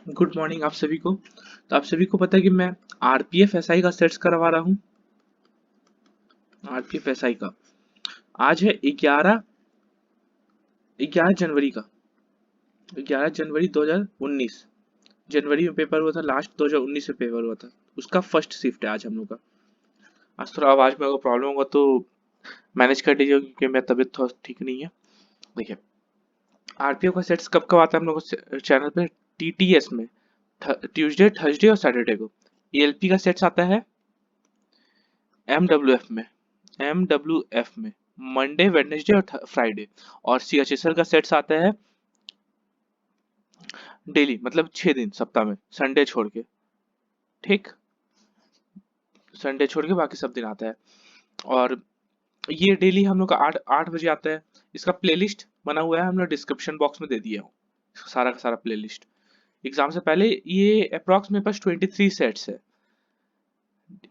Good morning आप सभी को। तो आप सभी को पता है कि मैं आरपीएफ एसआई का सेट्स करवा रहा हूँ। आरपीएफ एसआई का आज है 11 जनवरी का 11 जनवरी 2019। जनवरी में पेपर हुआ था, लास्ट 2019 में पेपर हुआ था। उसका फर्स्ट शिफ्ट है आज हम लोग का। आज थोड़ा आवाज में अगर प्रॉब्लम होगा तो मैनेज कर लीजिए, क्योंकि मेरी तबीयत थोड़ा ठीक नहीं है। देखिए, आरपीएफ का सेट्स कब कब आता है हम लोग चैनल पे? टीटीएस में ट्यूसडे, थर्सडे और सैटरडे को। एएलपी का सेट्स आता है एमडब्ल्यूएफ में मंडे, वेडनेसडे और फ्राइडे। और सीएचएसएल का सेट्स आता है डेली, मतलब 6 दिन सप्ताह में, संडे छोड़ के। ठीक, संडे छोड़ के बाकी सब दिन आता है। और ये डेली हम लोग का 8 बजे आता है। इसका प्लेलिस्ट बना हुआ है, हम लोग डिस्क्रिप्शन बॉक्स में दे दिए हूँ, सारा का सारा प्लेलिस्ट। एग्जाम से पहले ये अप्रॉक्स मेरे पास 23 सेट्स है।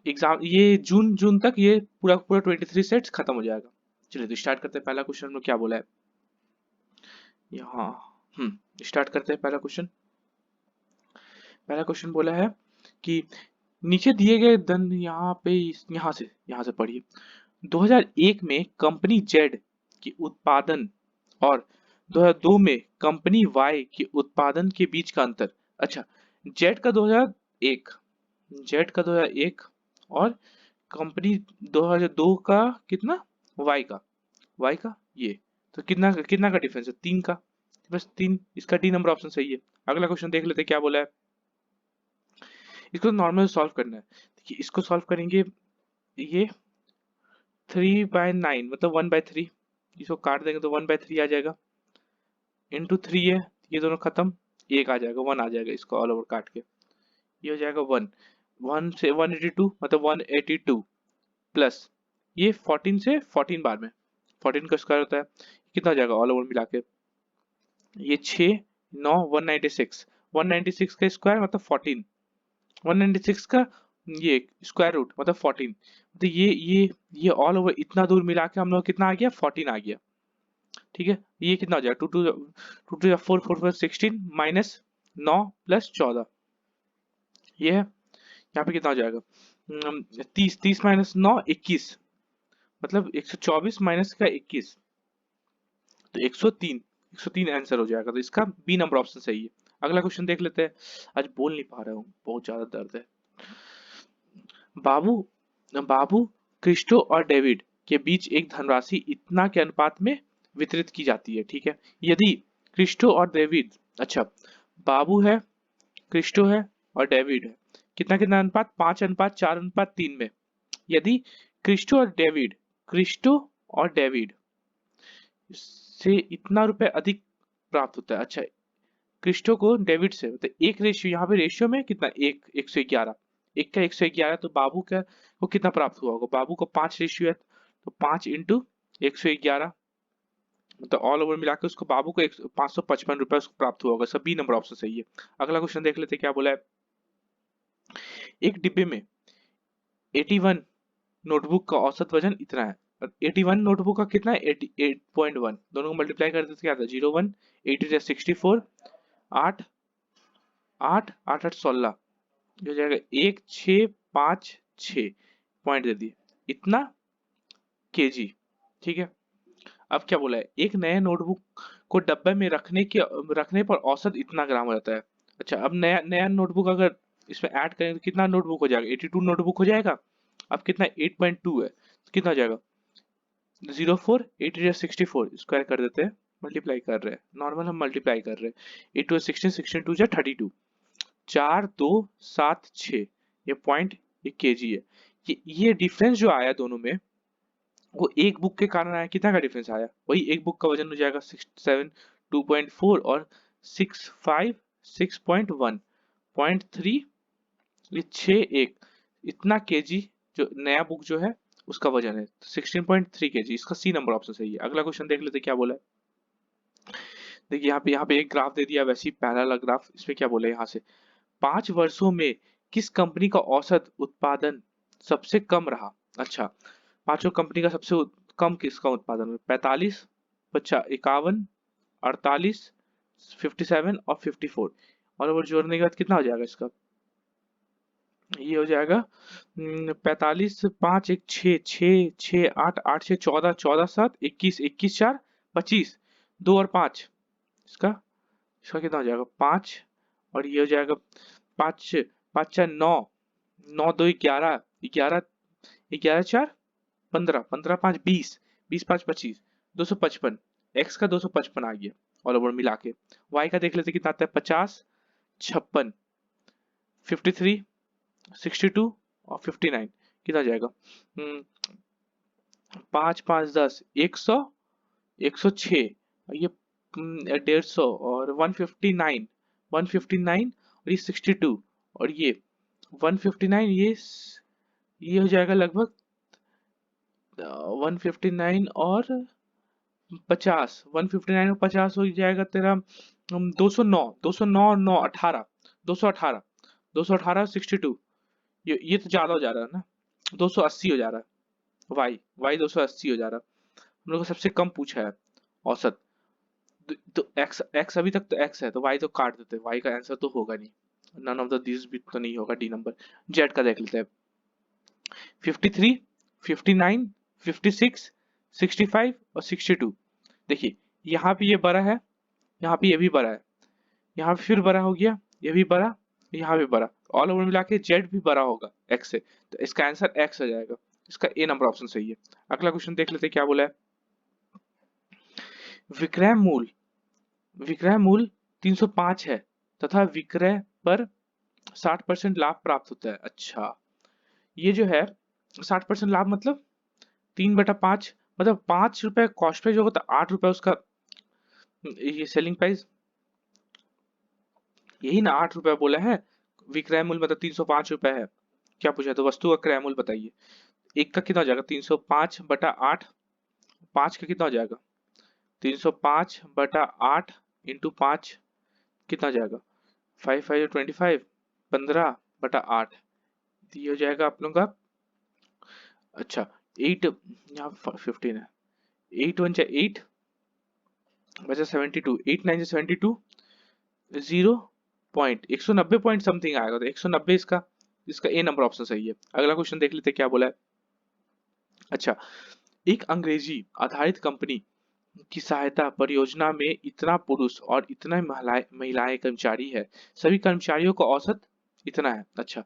एग्जाम ये जून जून तक ये पूरा पूरा 23 सेट्स खत्म हो जाएगा। चलिए तो स्टार्ट करते हैं। पहला क्वेश्चन हम लोग क्या बोला है यहाँ। स्टार्ट करते हैं। पहला क्वेश्चन बोला है कि नीचे दिए गए धन, यहाँ से पढ़िए। 2001 में कंपनी जेड की उत्पादन और 2002 में कंपनी वाई के उत्पादन के बीच का अंतर। अच्छा, जेड का 2001, जेड का 2001 और कंपनी 2002 का कितना, वाई का ये, तो कितना कितना का डिफरेंस है? 3 का। बस 3, इसका डी नंबर ऑप्शन सही है। अगला क्वेश्चन देख लेते हैं क्या बोला है। इसको नॉर्मल सॉल्व करना है। देखिए, इसको सॉल्व करेंगे। ये 3/9 मतलब 1/3। इसको काट देंगे तो 1/3 आ जाएगा। इंटू 3 है, ये दोनों खत्म, एक आ जाएगा, 1 आ जाएगा। इसको ऑल ओवर काट के ये हो जाएगा 1। 1 से 182 मतलब 182 प्लस ये 14 से 14 बार में 14 का स्क्वायर होता है। कितना हो जाएगा ऑल ओवर मिला के? ये 6 9 196। 196 का स्क्वायर मतलब 14। 196 का ये स्क्वायर रूट मतलब 14। तो ये ऑल ओवर इतना दूर मिला के हम लोग कितना आ गया? 14 आ गया। ठीक है, ये कितना हो जाएगा? 2 2 4 4 4 16 माइनस 9 प्लस 14। ये है, यहाँ पे कितना हो जाएगा? 30 30 माइनस 9 21, मतलब 124 माइनस का 21, तो 103। 103 आंसर हो जाएगा। तो इसका बी नंबर ऑप्शन सही है। अगला क्वेश्चन देख लेते हैं। आज बोल नहीं पा रहा हूँ, बहुत ज्यादा दर्द है। बाबू बाबू क्रिस्टो और डेविड के बीच एक धनराशि इतना के अनुपात में वितरित की जाती है। ठीक है, यदि क्रिस्टो और डेविड, अच्छा, बाबू है, क्रिस्टो है और डेविड है, कितना कितना अनुपात? 5:4:3 में। यदि क्रिस्टो और डेविड से इतना रुपए अधिक प्राप्त होता है। अच्छा, क्रिस्टो को डेविड से, मतलब एक रेशियो, यहाँ पे रेशियो में कितना? 1:111। एक का 111, तो बाबू का को कितना प्राप्त हुआ होगा? बाबू को 5 रेशियो है, तो 5 × 111, मतलब ऑल ओवर मिलाकर उसको बाबू को 555 रुपए उसको प्राप्त हुआ होगा। सब बी नंबर ऑप्शन सही है। अगला क्वेश्चन देख लेते हैं क्या बोला है। एक डिब्बे में 81 नोटबुक का औसत वजन इतना है। और 81 नोटबुक का कितना है? 88.1। दोनों को मल्टीप्लाई करते तो क्या आता है? 01 8 64, 8 8 8 8 16, हो जाएगा 1656 पॉइंट दे दिए, इतना केजी। ठीक है, अब क्या बोला है? एक नए नोटबुक को डब्बे में रखने पर औसत इतना ग्राम हो जाता है। अच्छा, अब नया नया नोटबुक अगर इसमें ऐड करें तो कितना नोटबुक हो जाएगा? 82 नोटबुक हो जाएगा। अब कितना? 8.2 है, तो कितना हो जाएगा? 04 8 64 स्क्वायर कर देते हैं, मल्टीप्लाई कर रहे हैं, नॉर्मल हम मल्टीप्लाई कर रहे हैं। 8 16 16 2 32, 4276, ये पॉइंट, ये केजी है। ये डिफरेंस जो आया दोनों में, वो एक बुक के कारण आया। कितना का डिफरेंस आया? वही एक बुक का वजन हो जाएगा 67 2.4 और 65 6.1 0.3, ये 61, इतना केजी जो नया बुक जो है उसका वजन है। 16.3 केजी, इसका सी नंबर ऑप्शन सही है। अगला क्वेश्चन देख लेते क्या बोला है। देखिए, यहाँ पे एक ग्राफ दे दिया, वैसे ही पैरेलल ग्राफ। इसमें क्या बोला है यहाँ से? 5 वर्षों में किस कंपनी का औसत उत्पादन सबसे कम रहा? अच्छा, पांचों कंपनी का सबसे कम किसका उत्पादन हुआ? 45, 51, 48, 57 और 54। ऑल ओवर जोड़ने के बाद कितना हो जाएगा इसका, ये हो जाएगा 45, 5 1 6, 6 6 8, 8 6 14, 14 7 21, 21 4 25, 2 और 5, इसका इसका कितना हो जाएगा 5, और ये हो जाएगा 5 5 4 9, 9 2 11, 11 11 4 15, 15 5 20, 20 5 25, 255, x का 255 आ गया ऑल ओवर मिला के। y का देख लेते कितना आता है, 50, 56, 53, 62 और 59, कितना जाएगा 5 5 10, 100, 106, ये 150 और 159, 159 और ये 62 और ये 159, ये हो जाएगा लगभग 159 और 50, 159 और 50 हो जाएगा तेरा 209, 209 और 9 18, 218, 218 62, ये तो ज्यादा हो जा रहा है ना, 280 हो जा रहा है, y 280 हो जा रहा है। हम लोग को सबसे कम पूछा है औसत, तो x अभी तक तो x है, तो y तो काट देते हैं, y का आंसर तो होगा नहीं, नन ऑफ द दिस भी तो नहीं होगा, डी नंबर। z का देख लेते हैं, 53, 59, 56, 65 और 62। देखिए यहाँ पे ये बड़ा है, यहाँ पे ये भी बड़ा है, यहाँ पे फिर बड़ा हो गया, ये भी बड़ा, यहाँ भी बड़ा, ऑल ओवर मिला के z भी बड़ा होगा x से, तो इसका आंसर x हो जाएगा। इसका ए नंबर ऑप्शन सही है। अगला क्वेश्चन देख लेते हैं क्या बोला है, विक्रय मूल विक्रय मूल्य 305 है तथा विक्रय पर 60% लाभ प्राप्त होता है। अच्छा, ये जो है 60% लाभ मतलब 3/5, मतलब 5 रुपए कॉस्ट प्राइस होगा तो 8 रुपए उसका ये सेलिंग प्राइस, यही ना 8 रुपए बोला है। विक्रय मूल्य मतलब 305 रुपए है, क्या पूछा, तो वस्तु का क्रय मूल्य बताइए। एक का कितना हो जाएगा 305/8, 5 का कितना हो जाएगा 305/8 इंटू 5 कितना हो जाएगा 5 5 25, 15/8, ये हो जाएगा आप लोगों का, अच्छा 8, यहाँ 15 है, 8 1 8 बचा 72, 8 9 72, 0 पॉइंट 190 पॉइंट समथिंग आएगा, तो 190 इसका इसका ए नंबर ऑप्शन सही है। अगला क्वेश्चन देख लेते क्या बोला है। अच्छा, एक अंग्रेजी आधारित कंपनी की सहायता परियोजना में इतना पुरुष और इतना महिलाएं कर्मचारी है, सभी कर्मचारियों का औसत इतना है। अच्छा,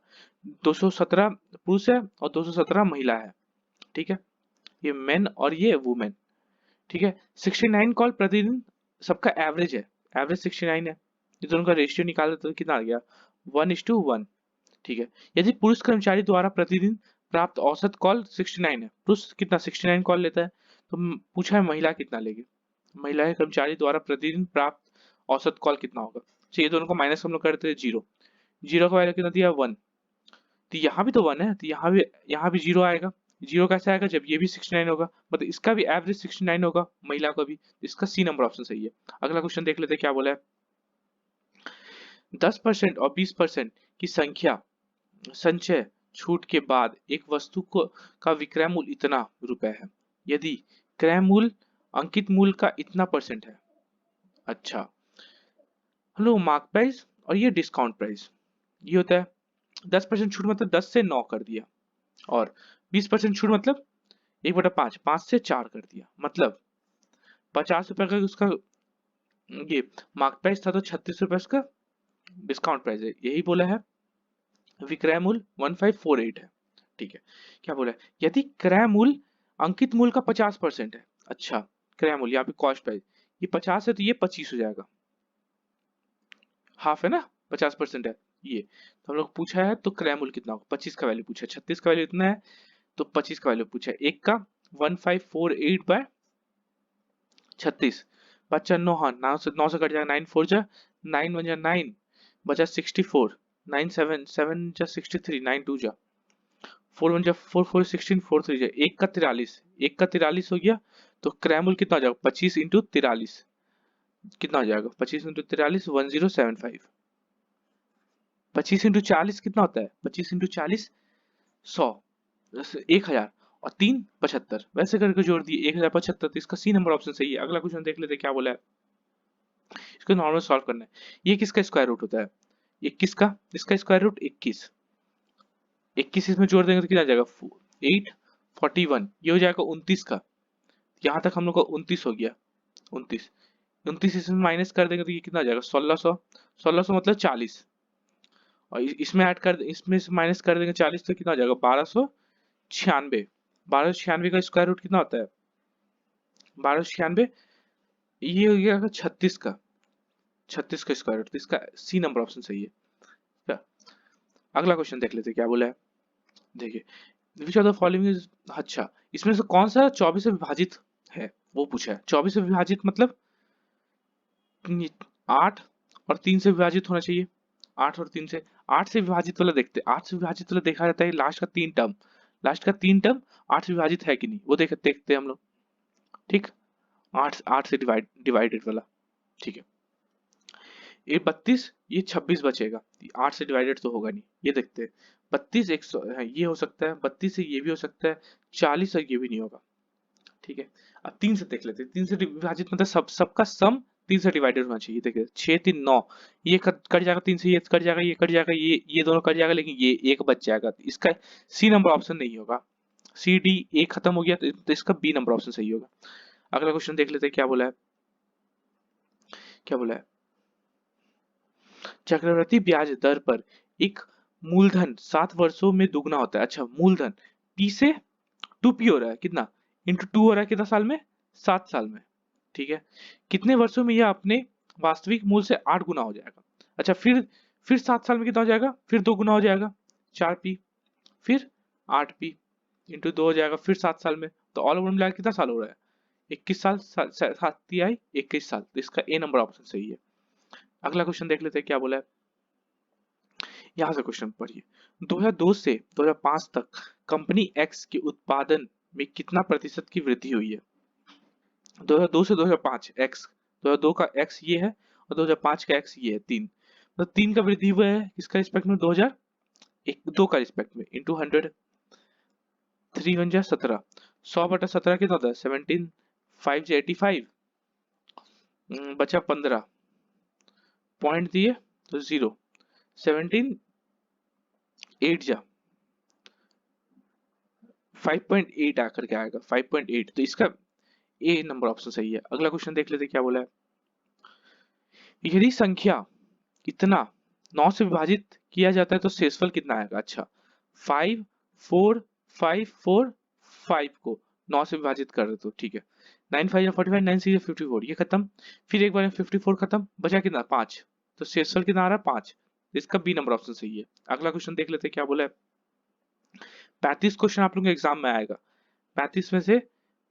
217 पुरुष है और 217 महिला है, ठीक है, ये मेन और ये वुमेन, ठीक है। 69 कॉल प्रतिदिन सबका एवरेज है, एवरेज 69 है, ये दोनों का रेशियो निकाले तो कितना आ गया 1:1, ठीक है। यदि पुरुष कर्मचारी द्वारा प्रतिदिन प्राप्त औसत कॉल 69 है, पुरुष कितना 69 कॉल लेता है, तो पूछा है महिला कितना लेगी, महिला कर्मचारी द्वारा प्रतिदिन प्राप्त औसत कॉल कितना होगा। ये दोनों को माइनस हम लोग करते हैं 0, 0 का वैल्यू कितना दिया 1, तो यहाँ भी तो 1 है, तो यहाँ भी 0 आएगा। 0 कैसे आएगा, जब ये भी 69 होगा, मतलब इसका भी एवरेज 69 होगा, महिला का भी, इसका सी नंबर ऑप्शन सही है। अगला क्वेश्चन देख लेते हैं क्या बोला है। 10% और 20% की संख्या संचय छूट के बाद एक वस्तु को का विक्रय मूल्य इतना रुपए है, यदि क्रय मूल्य अंकित मूल्य का इतना परसेंट है। अच्छा, हेलो, मार्क प्राइस और ये डिस्काउंट प्राइस, ये होता है 10% छूट मतलब 10 से 9 कर दिया, और 20% छूट मतलब 1/5, 5 से 4 कर दिया, मतलब 50 रुपए का उसका ये मार्क प्राइस था, तो 36 रुपए उसका डिस्काउंट प्राइस है, यही बोला है। विक्रय मूल्य 1548 है, ठीक है। क्या बोला है, यदि क्रय मूल्य अंकित मूल्य का 50% है। अच्छा, क्रय मूल्य यहाँ पे कॉस्ट प्राइस ये 50 है, तो ये 25 हो जाएगा, हाफ है ना, 50% है ये, तो हम लोग पूछा है तो क्रय मूल्य कितना होगा, 25 का वैल्यू पूछा है, 36 का वैल्यू इतना है, तो 25 का वैल्यू पूछा है। एक का 1548/36, बच्चा 9, हाँ 9 से कट जाएगा, 9 4 जा 9 1 जा 9, बचा 64, 9 7 7 जा 63, 9 2 जा 4 1 जा 4 4 16, 4 3 जा, एक का 43, एक का 43 हो गया, तो क्रय मूल्य कितना हो जाएगा 25 इंटू 43, कितना हो जाएगा 25 इंटू 43 1075, 25 इंटू 40 कितना होता है, 25 इंटू 40 100, 1000 और 3 75, वैसे करके जोड़ दिए 1075, तो इसका सी नंबर ऑप्शन सही है। अगला क्वेश्चन देख लेते क्या बोला है, इसको नॉर्मल सॉल्व करना है। ये किसका स्क्वायर रूट होता है, 21 का, इसका स्क्वायर रूट 21, 21 इसमें जोड़ देंगे तो कितना आ जाएगा 841, ये हो जाएगा 29 का। यहाँ तक हम लोग का 29 हो गया, 29, 29 इसमें माइनस कर देंगे तो ये कितना आ जाएगा 1600, 1600 मतलब 40, और इसमें ऐड कर, इसमें से माइनस कर देंगे 40 तो कितना आ जाएगा 1296, 1296 का स्क्वायर रूट कितना होता है 1296, ये हो गया 36 का, 36 का स्क्वायर रूट, तो इसका सी नंबर ऑप्शन सही है क्या। अगला क्वेश्चन देख लेते हैं क्या बोला है, देखिए which of the following is, अच्छा इसमें से कौन सा 24 से विभाजित है वो पूछा है। 24 से विभाजित मतलब 8 और 3 से विभाजित होना चाहिए, 8 और 3 से, 8 से विभाजित वाला देखते हैं, 8 से विभाजित वाला देखा जाता है लास्ट का 3 टर्म, लास्ट का 3 टर्म 8 से विभाजित है कि नहीं वो देखते हैं हम लोग, ठीक, 8 से डिवाइडेड वाला, ठीक है। ये 32, ये 26 बचेगा, 8 से डिवाइडेड तो होगा नहीं, ये देखते हैं 32 100 ये हो सकता है, 32 से ये भी हो सकता है, 40 और ये भी नहीं होगा, ठीक है। अब 3 से देख लेते हैं, 3 से विभाजित मतलब सबका सम 3 से डिवाइडेड होना चाहिए, देखिए 6 3 9, ये कट जाएगा 3 से, ये कट जाएगा, ये कट जाएगा, ये दोनों कट जाएगा, लेकिन ये एक बच जाएगा, इसका सी नंबर ऑप्शन नहीं होगा, सी डी ए खत्म हो गया तो इसका बी नंबर ऑप्शन सही होगा। अगला क्वेश्चन देख लेते हैं क्या बोला है, क्या बोला है, चक्रवृद्धि ब्याज दर पर एक मूलधन 7 वर्षों में दुगना होता है। अच्छा मूलधन पी से 2p हो रहा है, कितना इंटू 2 हो रहा है, कितना साल में 7 साल में, ठीक है। कितने वर्षों में यह अपने वास्तविक मूल से 8 गुना हो जाएगा। अच्छा फिर 7 साल में कितना हो जाएगा, फिर 2 गुना हो जाएगा 4p, फिर 8p इंटू 2 हो जाएगा, फिर 7 साल में, तो ऑल ओवर मिला के कितना साल हो रहा है 21 साल, 7 आई 21 साल, तो इसका ए नंबर ऑप्शन सही है। अगला क्वेश्चन देख लेते हैं क्या बोला है, यहां से क्वेश्चन पढ़िए, 2002 से 2005 तक कंपनी एक्स के उत्पादन में कितना प्रतिशत की वृद्धि हुई है। 2002 से 2005 एक्स, 2002 का एक्स ये है और 2005 का एक्स ये है 3, तो 3 का वृद्धि हुआ है किसका रिस्पेक्ट में 2001 2 का रिस्पेक्ट में, इंटू 100, 3 1 17, 100/17 कितना होता है 17, 5 85, बचा 15, पॉइंट दिए तो 0, 17 8 जा 5.8 आकर के आएगा 5.8, तो इसका ए नंबर ऑप्शन सही है। अगला क्वेश्चन देख लेते क्या बोला है, यदि संख्या इतना 9 से विभाजित किया जाता है तो शेषफल कितना आएगा। अच्छा 5 4 5 4 5 को 9 से विभाजित कर दो तो ठीक है, 9 5 45, 9 6 54, ये खत्म, फिर एक बार 54 खत्म, बचा कितना 5, तो शेषफल कितना आ रहा है 5, इसका बी नंबर ऑप्शन सही है। अगला क्वेश्चन देख लेते क्या बोला है, 35 क्वेश्चन आप लोगों के एग्जाम में आएगा, 35 में से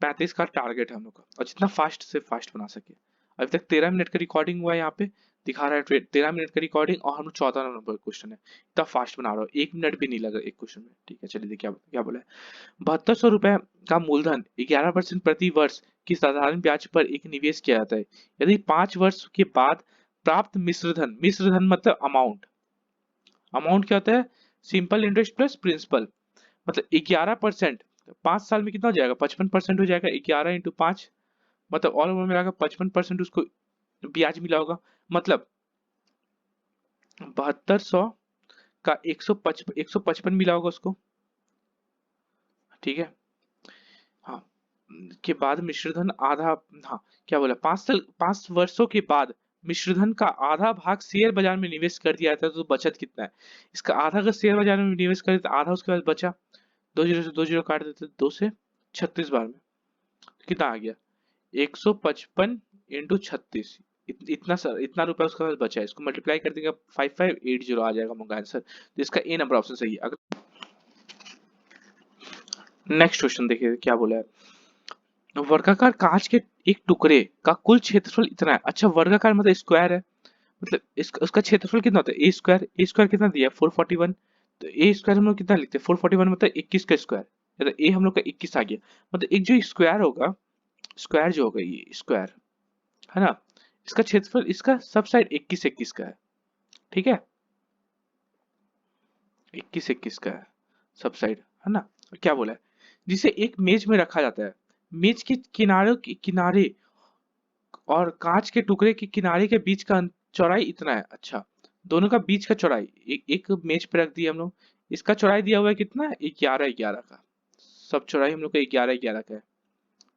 35 का टारगेट है हम लोग का, और जितना फास्ट से फास्ट बना सके। अभी तक 13 मिनट का रिकॉर्डिंग हुआ है, यहाँ पे दिखा रहा है 13 मिनट का रिकॉर्डिंग, और हम लोग 14 नंबर क्वेश्चन है, इतना फास्ट बना रहा हूँ, 1 मिनट भी नहीं लगा एक क्वेश्चन में, ठीक है। चलिए क्या क्या बोला है, 7200 रुपए का मूलधन 11% प्रति वर्ष की साधारण ब्याज पर एक निवेश किया जाता है, यदि 5 वर्ष के बाद प्राप्त मिश्रधन, मिश्रधन मतलब अमाउंट, अमाउंट क्या होता है सिंपल इंटरेस्ट प्लस प्रिंसिपल, मतलब 11%, 5 साल में कितना हो जाएगा 55% हो जाएगा, 11 इंटू 5 मतलब ऑल ओवर मिलाकर 55% उसको ब्याज मिला होगा, मतलब 7200 का 155 मिला होगा उसको, ठीक है। हाँ के बाद मिश्रधन आधा, हाँ क्या बोला 5 वर्षों के बाद मिश्रधन का आधा भाग शेयर बाजार में निवेश कर दिया जाता है, तो बचत कितना है, इसका आधा का शेयर बाजार में निवेश कर देते आधा उसके बाद बचा, 2 जीरो से 2 जीरो काट देते 2 से 36 बार में, तो कितना आ गया 155 इंटू 36, इतना रुपया उसके पास बचा है, इसको मल्टीप्लाई कर देंगे 5580 आ जाएगा हमारा आंसर, तो इसका ए नंबर ऑप्शन सही है। अगर नेक्स्ट क्वेश्चन देखिए क्या बोला है, वर्गाकार कांच के एक टुकड़े का कुल क्षेत्रफल इतना है। अच्छा वर्गाकार मतलब स्क्वायर है, मतलब उसका क्षेत्रफल कितना होता है ए स्क्वायर कितना दिया है 441, तो ए स्क्वायर हम लोग कितना लिखते हैं 441 मतलब 21 का स्क्वायर, मतलब ए हम लोग का 21 आ गया, मतलब एक जो स्क्वायर होगा, स्क्वायर जो होगा ये स्क्वायर है ना, इसका क्षेत्रफल इसका सब साइड 21 21 का है, ठीक है 21 21 का है सब साइड, है ना। क्या बोला है, जिसे एक मेज में रखा जाता है, मेज के किनारों के किनारे और कांच के टुकड़े के किनारे के बीच का चौड़ाई इतना है। अच्छा दोनों का बीच का चौड़ाई एक मेज पे रख दिया हम लोग। इसका चौड़ाई दिया हुआ है कितना, 11 11 का। सब चौड़ाई हम लोग का 11 11 का है।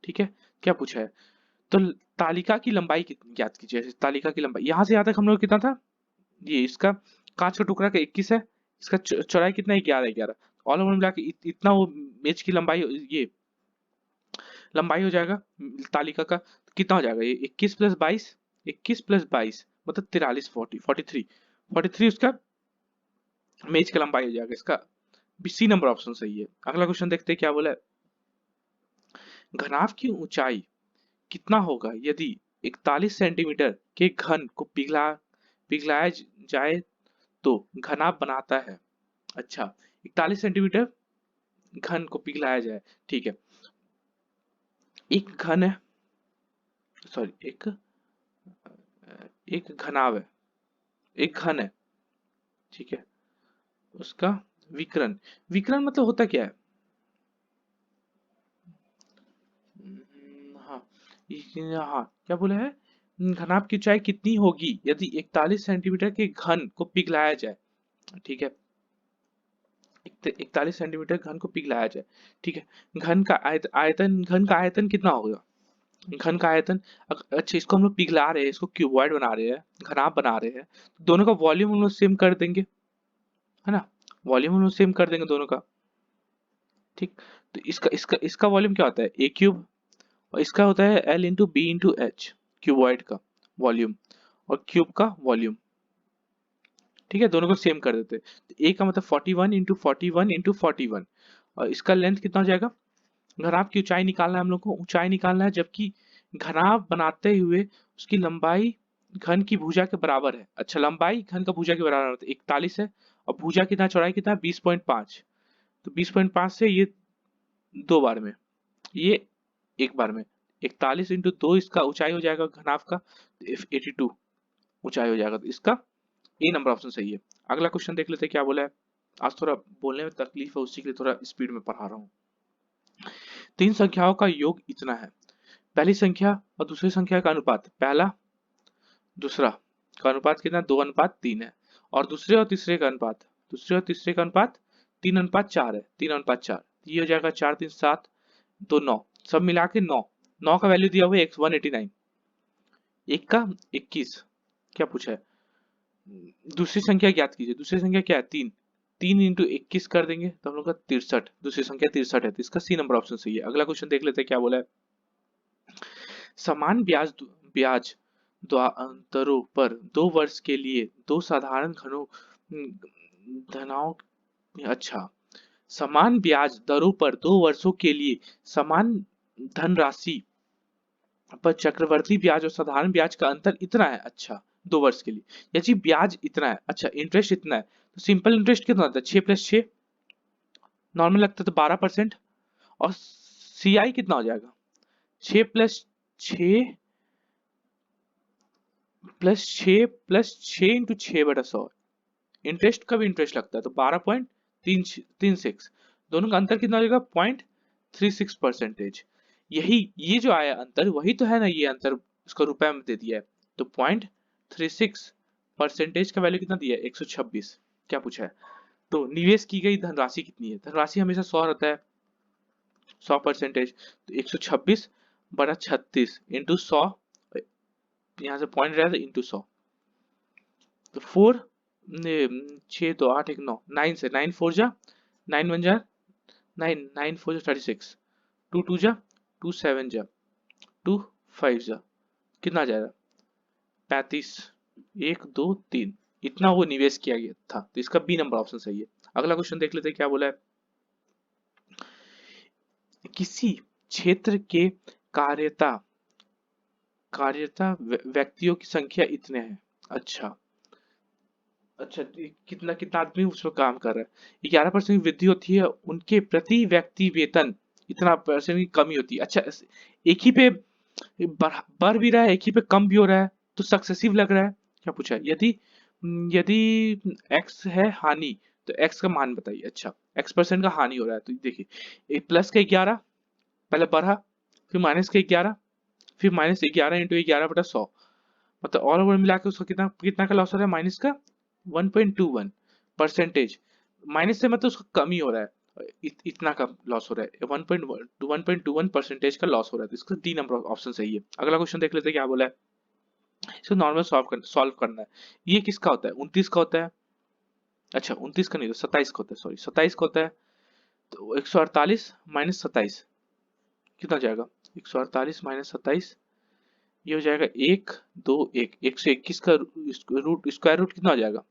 ठीक है, क्या पूछा है, तो तालिका की लंबाई कितनी ज्ञात कीजिए। तालिका की लंबाई यहाँ से यहाँ तक हम लोग कितना था, ये इसका कांच का टुकड़ा का 21 है, इसका चौड़ाई कितना है, 11 11। ऑल ओवर मिला के इतना वो मेज की लंबाई, ये लंबाई हो जाएगा तालिका का। तो कितना हो जाएगा ये, 21 + 22, 21 + 22 मतलब 43, 43 उसका मेज का लंबाई हो जाएगा। इसका सी नंबर ऑप्शन सही है। अगला क्वेश्चन देखते हैं क्या बोला है। घनाभ की ऊंचाई कितना होगा यदि 41 सेंटीमीटर के घन को पिघलाया जाए तो घनाभ बनाता है। अच्छा, 41 सेंटीमीटर घन को पिघलाया जाए, ठीक है। एक घन है, सॉरी एक घनाभ है, एक घन है, ठीक है। उसका विकर्ण, विकर्ण मतलब होता क्या है, हाँ हाँ क्या बोला है, घनाभ की ऊंचाई कितनी होगी यदि 41 सेंटीमीटर के घन को पिघलाया जाए, ठीक है। 41 सेंटीमीटर घन को पिघलाया जाए, ठीक है। घन का आयतन, घन का आयतन कितना होगा, घन का आयतन, अच्छा इसको हम लोग पिघला रहे हैं, इसको क्यूबॉइड बना रहे हैं, घनाभ बना रहे हैं, तो दोनों का वॉल्यूम हम लोग सेम कर देंगे, है ना। वॉल्यूम हम लोग सेम कर देंगे दोनों का, ठीक। तो इसका इसका इसका वॉल्यूम क्या होता है, ए क्यूब, और इसका होता है L into B into H, cuboid का वॉल्यूम और क्यूब का वॉल्यूम, ठीक है। दोनों को सेम कर देते हैं। तो ए का मतलब 41 इंटू 41 इंटू 41, और इसका लेंथ कितना हो जाएगा। घनाभ की ऊंचाई निकालना है हम लोग को, ऊंचाई निकालना है, जबकि घनाभ बनाते हुए उसकी लंबाई घन की भुजा के बराबर है। अच्छा, लंबाई घन का भुजा के बराबर है, 41 है, और भुजा कितना, चौड़ाई कितना, 20.5। तो 20.5 से ये दो बार में, ये एक बार में, 41 इंटू 2 इसका ऊंचाई हो जाएगा घनाभ का, 82 ऊंचाई हो जाएगा। तो इसका ए नंबर ऑप्शन सही है। अगला क्वेश्चन देख लेते हैं क्या बोला है। आज थोड़ा बोलने में तकलीफ है, उसी के लिए थोड़ा स्पीड में पढ़ा रहा हूँ। तीन संख्याओं का योग इतना है, पहली संख्या और दूसरी संख्या का अनुपात, पहला दूसरा का अनुपात कितना, 2:3 है, और दूसरे और तीसरे का अनुपात, दूसरे और तीसरे का अनुपात 3:4 है, 3:4, ये हो जाएगा 4 3 7 2 9, सब मिला के 9, 9 का वैल्यू दिया हुआ है 189, एक का 21, क्या पूछा है, दूसरी संख्या ज्ञात कीजिए। दूसरी संख्या क्या है, 3, 3 इंटू 21 कर देंगे तो हम लोग का 63, दूसरी संख्या 63 है, तो इसका सी नंबर ऑप्शन सही है। अगला क्वेश्चन देख लेते हैं क्या बोला है। समान ब्याज दरों पर 2 वर्ष के लिए दो साधारण घनों धनाओं, अच्छा, समान ब्याज दरों पर 2 वर्षों के लिए समान धनराशि पर चक्रवर्ती ब्याज और साधारण ब्याज का अंतर इतना है, अच्छा 2 वर्ष के लिए, या जी ब्याज इतना है, अच्छा इंटरेस्ट इतना है, तो सिंपल इंटरेस्ट कितना होता है, 6 + 6, नॉर्मल लगता है तो 12%, और सीआई कितना हो जाएगा, 6 + 6 +6 इंटू 6/100, इंटरेस्ट का भी इंटरेस्ट लगता है तो 12.36, दोनों का अंतर कितना हो जाएगा, 0.36%। यही ये जो आया अंतर वही तो है ना, ये अंतर उसको रुपए में दे दिया है, तो 0.36% का वैल्यू कितना दिया है, 126। क्या पूछा है, तो निवेश की गई धनराशि कितनी है, धनराशि हमेशा 100 रहता है, 100%, तो 126/36 इंटू 100, यहाँ से पॉइंट रहा था इंटू 100, तो 4 6 2 8 1 9, 9 से 9 4 जा 9 1 जा 9, 9 4 जा 36, 2 2 जा 2 7 जा 2 5 जा, कितना आ जाएगा, 35, 1 2 3, इतना वो निवेश किया गया था, तो इसका बी नंबर ऑप्शन सही है। अगला क्वेश्चन देख लेते हैं क्या बोला है। किसी क्षेत्र के कार्यता कार्यता व्यक्तियों की संख्या इतने हैं, अच्छा अच्छा, कितना कितना आदमी उसमें काम कर रहा है, 11% की वृद्धि होती है, उनके प्रति व्यक्ति वेतन इतना परसेंट की कमी होती है। अच्छा, एक ही पे बढ़ भी रहा है, एक ही पे कम भी हो रहा है, तो सक्सेसिव लग रहा है। क्या पूछा है, यदि यदि एक्स है हानि, तो एक्स का मान बताइए। अच्छा, x% का हानि हो रहा है, तो देखिए प्लस का 11 पहले बढ़ा, फिर माइनस का 11, फिर -11 × 11/100, मतलब ऑल ओवर मिला के उसका कितना कितना का लॉस हो रहा है, माइनस का 1.21 परसेंटेज, माइनस से मतलब उसका कम ही हो रहा है, इतना का लॉस हो रहा है, 1.21 परसेंटेज का लॉस हो रहा है, तो इसका डी नंबर ऑप्शन सही है। अगला क्वेश्चन देख लेते हैं क्या बोला है। इसको नॉर्मल सॉल्व करना है। ये किसका होता है, 29 का होता है, अच्छा 29 का नहीं, तो 27 का होता है, सॉरी 27 का होता है। तो 148 माइनस 27 कितना जाएगा, 148 माइनस 27, ये हो जाएगा 121 का रूट, स्क्वायर रूट कितना हो जाएगा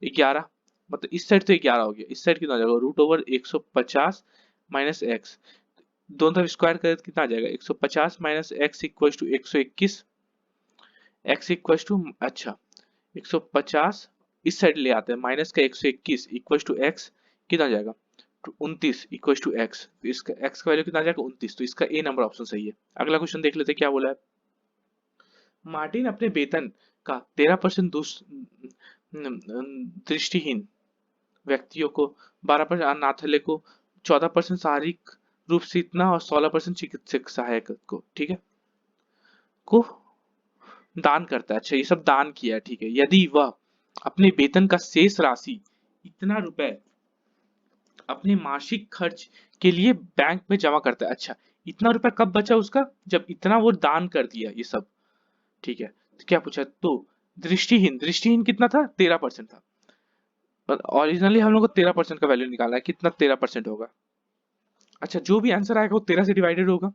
11, मतलब इस साइड तो 11 हो गया, इस साइड कितना हो जाएगा रूट ओवर 150 माइनस एक्स, दोनों तरफ स्क्वायर करें तो कितना आ जाएगा 150 minus x equal to 121, x equal to अच्छा 150 इस साइड ले आते हैं, माइनस का 121 इक्वल टू एक्स कितना आ जाएगा 29 इक्वल टू एक्स, तो इसका एक्स का वैल्यू कितना आ जाएगा 29, तो इसका ए नंबर ऑप्शन सही है। अगला क्वेश्चन देख लेते हैं क्या बोला है। मार्टिन अपने वेतन का 13% दृष्टिहीन व्यक्तियों को, 12% अनाथालय को, 14% शारीरिक रूप से इतना और 16% चिकित्सक सहायक को, ठीक है, को दान करता है। अच्छा ये सब दान किया है, ठीक है। यदि वह अपने वेतन का शेष राशि इतना रुपए अपने मासिक खर्च के लिए बैंक में जमा करता है, अच्छा इतना रुपए कब बचा उसका, जब इतना वो दान कर दिया ये सब, ठीक है। तो क्या पूछा, तो दृष्टिहीन, दृष्टिहीन कितना था 13% था, पर ओरिजिनली हम लोग को 13% का वैल्यू निकालना है, कितना 13% होगा। अच्छा जो भी आंसर आएगा वो 13 से डिवाइडेड होगा,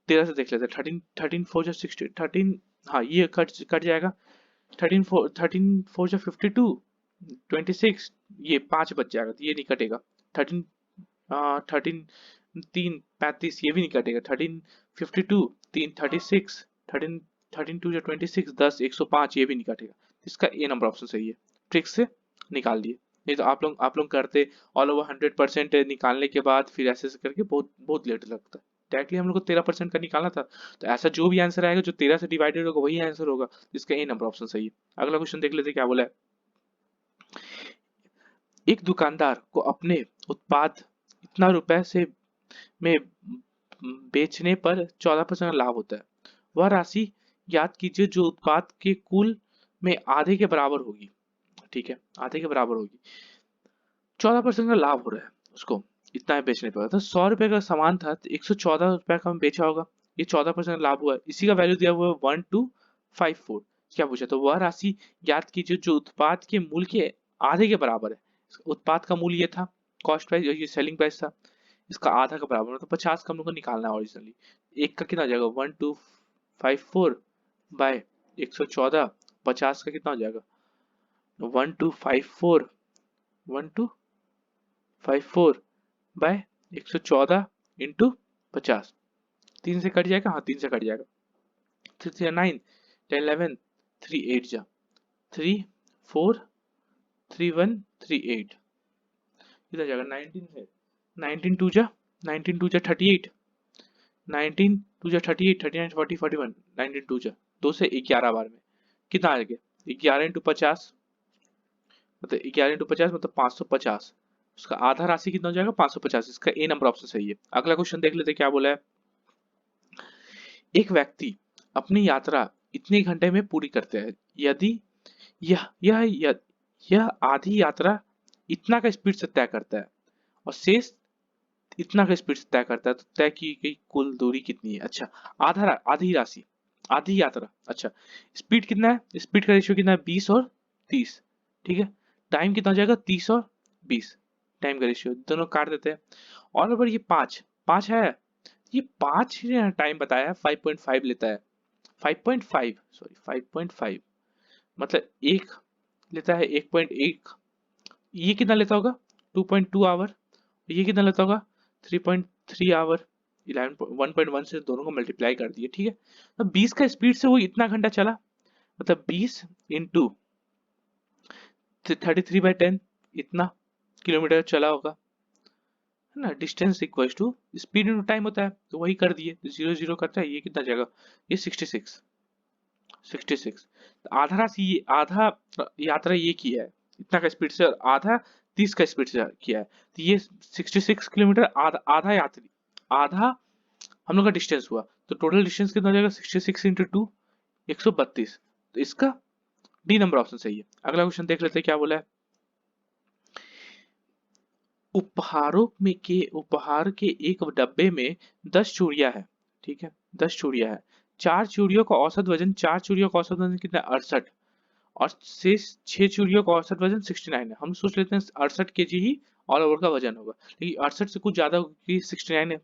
13 से देख लेते हैं, 13 4 जा 60, 13, हाँ ये कट जाएगा, 13 4 जा 52, 26, ये 5 बच जाएगा, तो ये नहीं कटेगा। 13 13 3 35, ये भी नहीं कटेगा। 13 52 36, 13 2 जा 26, 10 105, ये भी नहीं कटेगा, इसका ए नंबर ऑप्शन सही है, ट्रिक से निकाल दिए। नहीं तो आप लोग करते ऑल ओवर 100% निकालने के बाद फिर ऐसे ऐसे करके बहुत बहुत लेट लगता है। डायरेक्टली हम लोग को 13% का निकालना था, तो ऐसा जो भी आंसर आएगा जो 13 से डिवाइडेड होगा वही आंसर होगा, इसका ए नंबर ऑप्शन सही है। अगला क्वेश्चन देख लेते क्या बोला है। एक दुकानदार को अपने उत्पाद इतना रुपए से में बेचने पर 14% लाभ होता है, वह राशि याद कीजिए जो उत्पाद के कुल में आधे के बराबर होगी, ठीक है, आधे के बराबर होगी। 14% का लाभ हो रहा है उसको, इतना है बेचने पर, तो 100 रुपए का सामान था तो 114 रुपए का बेचा होगा, ये 14% लाभ हुआ है, इसी का वैल्यू दिया हुआ है 1254। क्या पूछा, तो वह राशि याद कीजिए जो उत्पाद के मूल्य के आधे के बराबर है। उत्पाद का मूल्य ये था, कॉस्ट प्राइस, ये सेलिंग प्राइस था, इसका आधा का बराबर, तो 50 का हम लोग को निकालना है ओरिजिनली। एक का कितना हो जाएगा 1254 बाय 114, 50 का कितना हो जाएगा 1254, 1254 बाय 114 इंटू 50, 3 से कट जाएगा, हाँ 3 से कट जाएगा, 3 3 9, 10 11, 3 8 जा 3 4 3 1 3 8, कितना जाएगा 19 है, 19 2 जा 19 2 जा 38, 19 2 जा 38, 39 40 41, 19 2 जा 2 से 11 बार में कितना आ गया 11 इंटू 50, मतलब 11 इंटू 50 मतलब 550, उसका आधा राशि कितना हो जाएगा 550, इसका ए नंबर ऑप्शन सही है। अगला क्वेश्चन देख लेते क्या बोला है। एक व्यक्ति अपनी यात्रा इतने घंटे में पूरी करते हैं, यदि यह यह यह, यह आधी यात्रा इतना का स्पीड से तय करता है और शेष इतना का स्पीड से तय करता है, तो तय की गई कुल दूरी कितनी है। अच्छा आधी राशि, आधी यात्रा, अच्छा स्पीड कितना है, स्पीड का रेशियो कितना है 20 और 30, ठीक है। टाइम कितना हो जाएगा 30 और 20, टाइम का रेशियो दोनों काट देते हैं। और ऊपर ये 5 5 है, ये 5 टाइम बताया है 5.5 लेता है, 5.5 सॉरी 5.5 मतलब एक लेता है 1.1, ये कितना लेता होगा 2.2 आवर, ये कितना लेता होगा 3.3 आवर, 1.1 से दोनों को मल्टीप्लाई कर दिए, ठीक है। तो 20 का स्पीड से वो इतना घंटा चला, मतलब 20 इंटू 33/10 इतना किलोमीटर चला होगा, है ना। Distance equals to speed into time होता है, तो वही कर दिए, 0 0 करता है, ये कितना जाएगा ये 66, 66। तो आधा राशि ये आधा यात्रा ये किया है इतना का स्पीड से, और आधा 30 का स्पीड से किया है, तो ये 66 किलोमीटर आधा आधा यात्री, आधा हम लोग का डिस्टेंस हुआ, तो टोटल डिस्टेंस कितना हो जाएगा 66 इंटू 2 132, तो इसका डी नंबर ऑप्शन सही है। अगला क्वेश्चन देख लेते हैं क्या बोला है। उपहार के एक डब्बे में 10 चूड़ियां है, ठीक है, 10 चूड़ियां है। चार चूड़ियों का औसत वजन, चार चूड़ियों का औसत वजन कितना है? 68, और शेष 6 चूड़ियों का औसत वजन 69 है। हम सोच लेते हैं 68 केजी ही ऑल ओवर का वजन होगा, लेकिन 68 से कुछ ज्यादा होगी, 69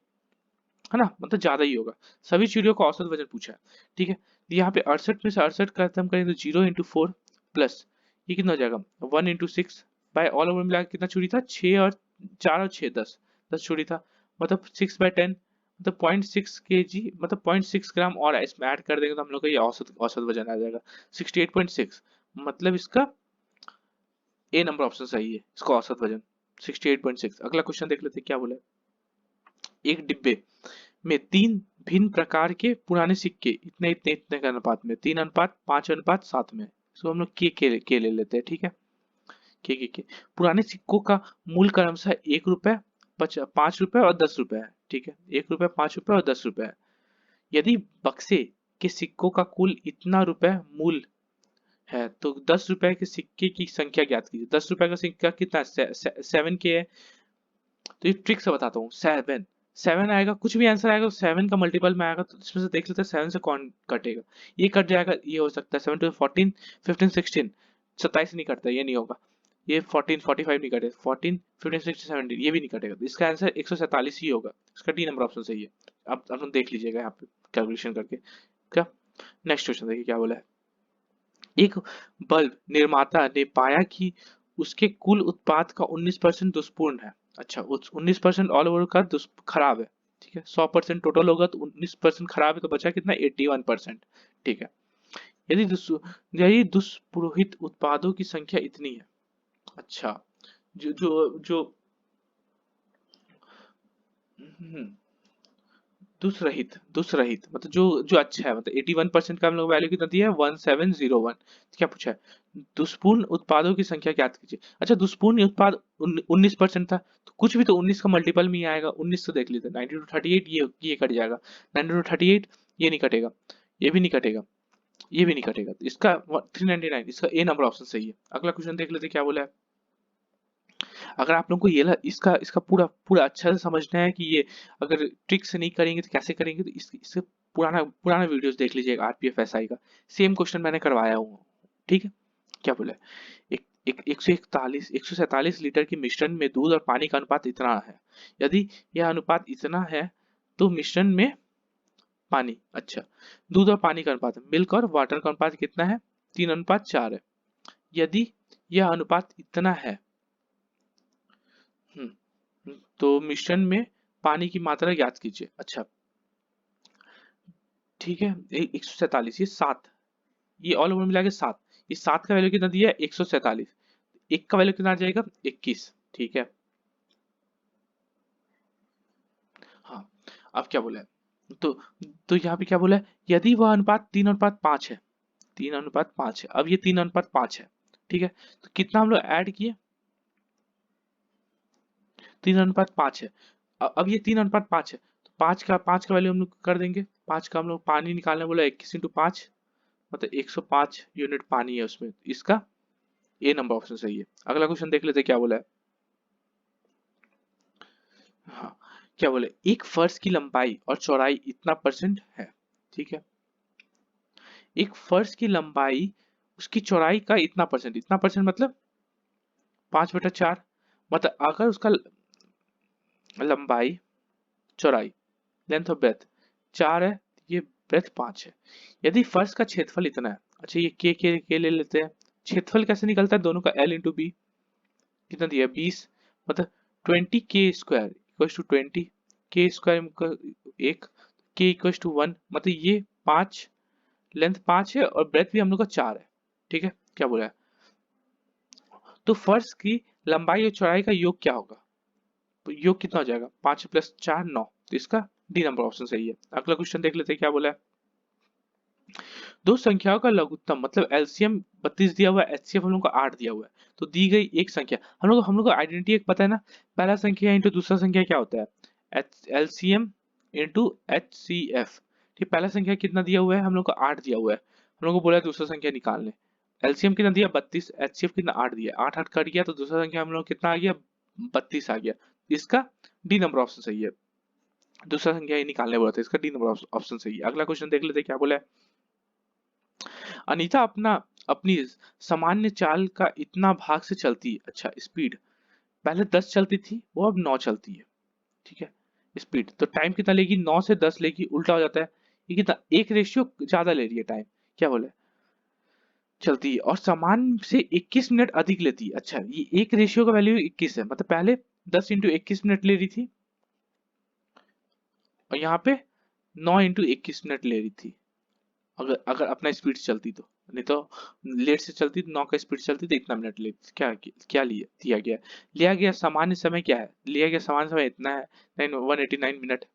है ना, मतलब ज्यादा ही होगा। सभी चूड़ियों का औसत वजन पूछा है, ठीक है। तो यहाँ पे 68 में से 68 खत्म करें तो 0 × 4 प्लस ये कितना हो जाएगा 1 × 6 बाय ऑल ओवर मिला के कितना चूड़ी था? 6 और 4 और 6 10, 10 चूड़ी था, मतलब 6/10, मतलब 0.6 kg, मतलब 0.6 ग्राम, और इसमें ऐड कर देंगे तो हम लोग का ये औसत औसत वजन आ जाएगा 68.6, मतलब इसका ए नंबर ऑप्शन सही है, इसका औसत वजन 68.6। अगला क्वेश्चन देख लेते हैं क्या बोला है। एक डिब्बे में 3 भिन्न प्रकार के पुराने सिक्के इतने इतने इतने के अनुपात में, 3:5:7 में, इसको हम लोग के ले लेते हैं, ठीक है। के पुराने सिक्कों का मूल क्रमशः 1 रुपए, 5 रुपए और 10 रुपए है, ठीक है। 1 रुपए, 5 रुपए और 10 रुपए है। यदि बक्से के सिक्कों का कुल इतना रुपए मूल है तो 10 रुपए के सिक्के की संख्या ज्ञात कीजिए। 10 रुपए का सिक्का कितना है? 7 के है। तो ये ट्रिक से बताता हूँ। 7 आएगा, कुछ भी आंसर आएगा तो 7 का मल्टीपल में आएगा, तो इसमें से देख लेते हैं 7 से कौन कटेगा। ये कट जाएगा, ये हो सकता है 7 to 14, 15, 16, 27 नहीं कटता, ये नहीं होगा। ये 14, 45 नहीं कटेगा, 14, 15, 16, 17 ये भी नहीं कटेगा, तो इसका आंसर 147 ही होगा। इसका डी नंबर ऑप्शन सही है। अब अपन देख लीजिएगा यहाँ पे कैलकुलेशन करके। क्या नेक्स्ट क्वेश्चन देखिए क्या बोला है। एक बल्ब निर्माता ने पाया कि उसके कुल उत्पाद का 19% दुष्पूर्ण है। अच्छा, 19% ऑल ओवर का खराब है, ठीक है। 100% टोटल होगा तो 19% खराब है, तो बचा कितना? 81%, ठीक है। यदि दुष्पुरोहित उत्पादों की संख्या इतनी है। अच्छा, जो जो जो हम्म, दुष्रहित मतलब जो जो अच्छा है, मतलब 81% का हम लोग वैल्यू कितना दिया है? 1701। क्या पूछा है? दुष्पूर्ण उत्पादों की संख्या ज्ञात कीजिए। अच्छा, दुष्पूर्ण उत्पाद 19% था, तो कुछ भी तो 19 का मल्टीपल में ही आएगा। 19 तो देख लेते हैं, 9238 ये कट जाएगा, 9238 ये नहीं कटेगा, ये भी नहीं कटेगा, ये भी नहीं कटेगा, तो इसका 399, इसका ए नंबर ऑप्शन सही है। अगला क्वेश्चन देख लेते हैं क्या बोला है। अगर आप लोगों को ये इसका इसका पूरा पूरा अच्छा से समझना है कि ये अगर ट्रिक से नहीं करेंगे तो कैसे करेंगे, तो इससे पुराना पुराना वीडियोस देख लीजिएगा आरपीएफ एसआई का। सेम क्वेश्चन मैंने करवाया हूँ, ठीक है। क्या बोला है। एक एक 147 लीटर की मिश्रण में दूध और पानी का अनुपात इतना है। यदि यह अनुपात इतना है तो मिश्रण में पानी, अच्छा, दूध और पानी का अनुपात, मिल्क और वाटर का अनुपात कितना है? 3:4 है। यदि यह अनुपात इतना है, तो मिश्रण में पानी की मात्रा ज्ञात कीजिए। अच्छा, ठीक है। 147, ये 7, ये ऑल ओवर मिला के 7, ये 7 का वैल्यू कितना दिया है? 147। एक का वैल्यू कितना आ जाएगा? 21, ठीक है। हाँ, अब क्या बोला है, तो यहाँ पे क्या बोला है, यदि वह अनुपात 3:5 है, 3:5 है, अब ये 3:5 है, ठीक है। तो कितना हम लोग ऐड किए? 3:5 है। अब ये 3:5 है, तो पाँच का वैल्यू हम लोग कर देंगे। पाँच का हम लोग पानी निकालने बोला, 21 × 5, मतलब 105 यूनिट पानी है उसमें, इसका ए नंबर ऑप्शन सही है। अगला क्वेश्चन देख लेते हैं क्या बोला है। हाँ, क्या बोले, एक फर्श की लंबाई और चौड़ाई इतना परसेंट है, ठीक है। एक फर्श की लंबाई, उसकी चौड़ाई का इतना परसेंट मतलब 5/4, मतलब अगर उसका लंबाई, चौड़ाई, लेंथ ऑफ ब्रेथ 4 है, ये ब्रेथ 5 है। यदि फर्श का क्षेत्रफल इतना है, अच्छा ये के ले लेते हैं। क्षेत्रफल कैसे निकलता है? दोनों का L × B, कितना दिया? 20, मतलब 20 k² इक्वल टू 20 k² एक, k इक्वल टू 1, मतलब ये 5, लेंथ 5 है और ब्रेथ भी हम लोग का 4 है, ठीक है। क्या बोला है, तो फर्श की लंबाई और चौड़ाई का योग क्या होगा? तो योग कितना हो जाएगा? 5 + 4 9, तो इसका डी नंबर ऑप्शन सही है। अगला क्वेश्चन देख लेते हैं क्या बोला है। दो संख्याओं का लघुत्तम मतलब एलसीएम 32 दिया हुआ है, एचसीएफ हम लोग को 8 दिया हुआ है, तो दी गई एक संख्या, हम लोग को आइडेंटिटी एक पता है ना, पहला संख्या इंटू दूसरा संख्या क्या होता है? LCM into HCF. ठीक, पहला संख्या कितना दिया हुआ है? हम लोग को 8 दिया हुआ है, हम लोग को बोला है दूसरा संख्या निकालने। एलसीएम कितना दिया 32, एचसीएफ कितना 8 दिया, 8 8 कट गया तो दूसरा संख्या हम लोग कितना आ गया 32 आ गया। इसका डी नंबर ऑप्शन सही है। दूसरा संख्या ये निकालने बोला था, इसका डी नंबर ऑप्शन सही है। अगला क्वेश्चन देख लेते क्या बोला है। अनीता अपनी सामान्य चाल का इतना भाग से चलती है, अच्छा स्पीड पहले 10 चलती थी वो अब 9 चलती है, ठीक है। स्पीड तो टाइम कितना लेगी 9 से 10 लेगी, उल्टा हो जाता है। ये कितना एक रेशियो ज्यादा ले रही है टाइम, क्या बोले चलती है, और सामान्य से 21 मिनट अधिक लेती है। अच्छा ये एक रेशियो का वैल्यू 21 है, मतलब पहले 10 इंटू 21 मिनट ले रही थी और यहाँ पे 9 इंटू 21 मिनट ले रही थी, अगर अगर अपना स्पीड चलती तो। नहीं तो लेट से चलती तो 9 का स्पीड चलती तो इतना मिनट लेती। क्या लिया लिया गया सामान्य समय क्या है, लिया गया सामान्य समय इतना है 189 मिनट,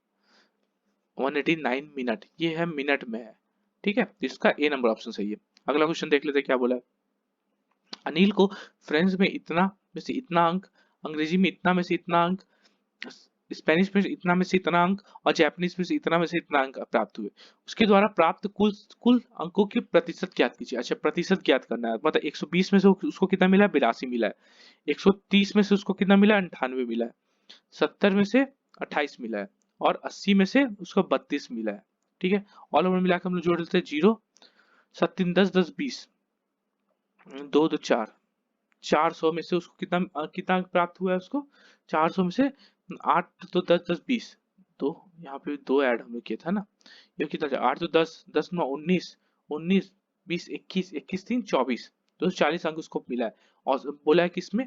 189 मिनट ये है मिनट में है, ठीक है। तो इसका ए नंबर ऑप्शन सही है। अगला क्वेश्चन देख लेते क्या बोला है। अनिल को फ्रेंच में से इतना अंक, अंग्रेजी में इतना में से इतना अंक, स्पेनिश में इतना में से इतना अंक और जापानीज में से इतना में से इतना अंक प्राप्त हुए। उसके द्वारा प्राप्त कुल कुल अंकों की प्रतिशत ज्ञात कीजिए। अच्छा प्रतिशत ज्ञात करना है, मतलब 120 में से उसको कितना मिला है 82 मिला है, 130 में से उसको कितना मिला है 98 मिला है, 70 में से 28 मिला है और 80 में से उसको 32 मिला है, ठीक है। ऑल ओवर मिलाकर हम लोग जोड़ देते हैं 0 7 3 10 10 20 2 2 4, 400 में से उसको कितना अंक प्राप्त हुआ है उसको, 400 में से 8 तो 10 10 20, तो यहाँ पे दो ऐड हम लोग किया था ना, ये कितना 8 तो 10 10 9 19 19 20 21 21 3 24, तो 40 अंक उसको मिला है। और बोला है कि इसमें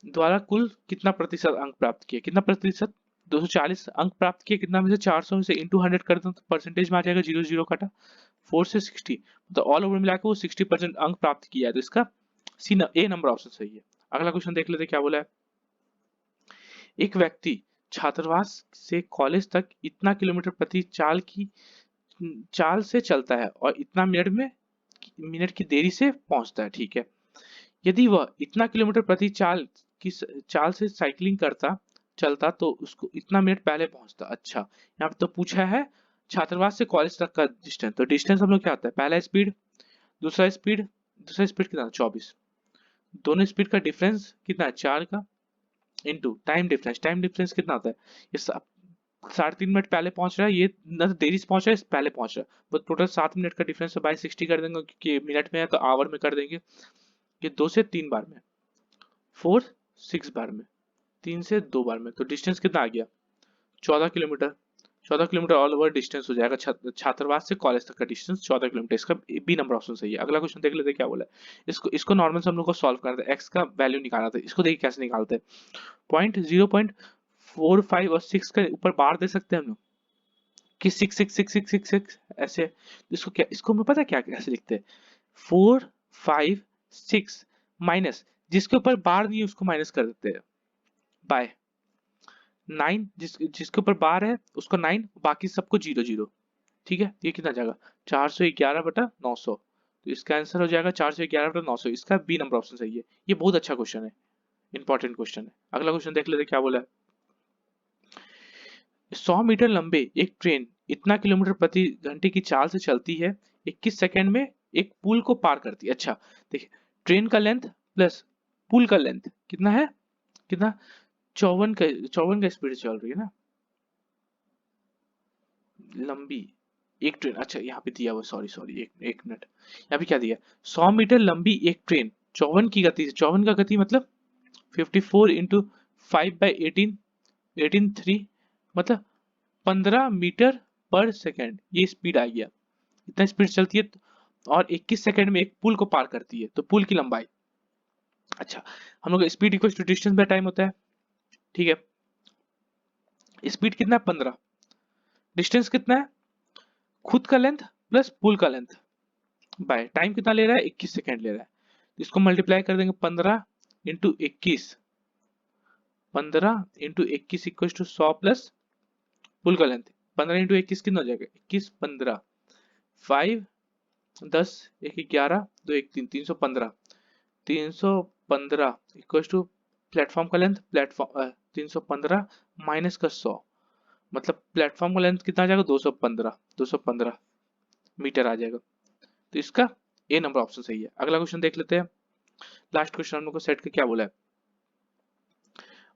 द्वारा कुल कितना प्रतिशत अंक प्राप्त किया, कितना प्रतिशत 240 अंक प्राप्त किया, कितना में से 400 में से इंटू 100 कर दो तो परसेंटेज में आ जाएगा, 0 0 काटा 4 से 60, तो ऑल ओवर मिलाकर वो 60% अंक प्राप्त किया है, तो इसका ए नंबर ऑप्शन सही है। अगला क्वेश्चन देख लेते क्या बोला है। एक व्यक्ति छात्रावास से कॉलेज तक इतना किलोमीटर प्रति चाल से चलता है और इतना मिनट की देरी से पहुंचता है, ठीक है। यदि वह इतना किलोमीटर प्रति चाल से साइकिलिंग चलता तो उसको इतना मिनट पहले पहुंचता। अच्छा यहाँ पे तो पूछा है छात्रावास से कॉलेज तक का डिस्टेंस, तो डिस्टेंस हम लोग क्या होता है पहला स्पीड दूसरा स्पीड कितना 24, दोनों स्पीड का डिफरेंस कितना है 4 का, इनटू टाइम डिफरेंस कितना होता है, ये 3.5 मिनट पहले पहुंच रहा है, ये न तो देरी से पहुंच रहा है पहले पहुंच रहा है, वो टोटल 7 मिनट का डिफरेंस है, बाई 60 कर देंगे क्योंकि मिनट में है तो आवर में कर देंगे। ये 2 से 3 बार में, 4 6 बार में, 3 से 2 बार में, तो डिस्टेंस कितना आ गया 14 kilometre. 14 kilometre all over distance हो जाएगा, छात्रावास से कॉलेज तक का डिस्टेंस 14 किलोमीटर, इसका बी नंबर ऑप्शन सही है। अगला क्वेश्चन देख लेते हैं क्या बोला है। इसको नॉर्मल से हम लोग को सॉल्व करना था, एक्स का वैल्यू निकालना था, इसको देखिए कैसे निकालते हैं। 0.45 और 6 के ऊपर बार दे सकते हैं हम लोग कि 6 6 6 6 6 6 ऐसे, इसको हमें पता है क्या कैसे लिखते हैं 4 5 6 माइनस जिसके ऊपर बार नहीं है उसको माइनस कर देते हैं बाय 9, जिसके ऊपर बार है उसको 9, बाकी सबको 0 0, ठीक है। ये कितना जाएगा 411/900, तो इसका आंसर हो जाएगा 411/900, इसका बी नंबर ऑप्शन सही है। ये बहुत अच्छा क्वेश्चन है, इंपॉर्टेंट क्वेश्चन है। अगला क्वेश्चन देख लेते क्या बोला है। 100 मीटर लंबे एक ट्रेन इतना किलोमीटर प्रति घंटे की चाल से चलती है, 21 सेकंड में एक पुल को पार करती है। अच्छा देखिए ट्रेन का लेंथ प्लस पुल का लेंथ कितना है, कितना 54 का स्पीड चल रही है ना लंबी एक ट्रेन। अच्छा यहाँ पे दिया हुआ सॉरी एक मिनट, यहाँ पे क्या दिया 100 मीटर लंबी एक ट्रेन 54 की गति से, 54 का गति मतलब 54 इंटू 5/18 18 मतलब 15 मीटर पर सेकेंड, ये स्पीड आ गया, इतना स्पीड चलती है और 21 सेकेंड में एक पुल को पार करती है, तो पुल की लंबाई। अच्छा हम लोग speed equal to distance by time होता है, ठीक है। स्पीड कितना है 15, डिस्टेंस कितना है खुद का लेंथ प्लस पुल का लेंथ बाय टाइम कितना ले रहा है 21 सेकेंड ले रहा है, इसको मल्टीप्लाई कर देंगे 15 into 21, 15 into 21 equal to 100 plus pool का लेंथ, 15 इंटू 21 कितना हो जाएगा 21 15 5 10 1 11 2 1 3 315, 315 इक्वल टू प्लेटफॉर्म का लेंथ, प्लेटफॉर्म 315 माइनस का 100, मतलब प्लेटफॉर्म का लेंथ कितना आ जाएगा 215 मीटर आ जाएगा, तो इसका ए नंबर ऑप्शन सही है। अगला क्वेश्चन देख लेते हैं। लास्ट क्वेश्चन हम लोग को सेट के क्या बोला है।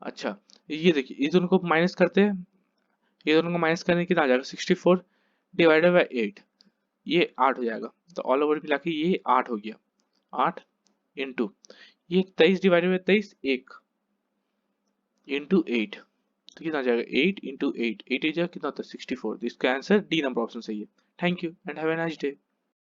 अच्छा ये देखिए, ये दोनों को माइनस करते हैं, ये दोनों को माइनस करने कितना आ जाएगा, 64 डिवाइडेड बाई 8, ये 8 हो जाएगा। तो ऑल ओवर मिला के ये 8 हो गया, 8 इंटू ये 23 डिवाइडेड बाई 23, 1 इंटू 8, तो कितना आ जाएगा 8 इंटू 8, 8 कितना होता है 64। तो इसका आंसर डी नंबर ऑप्शन सही है। Thank you and have a nice day.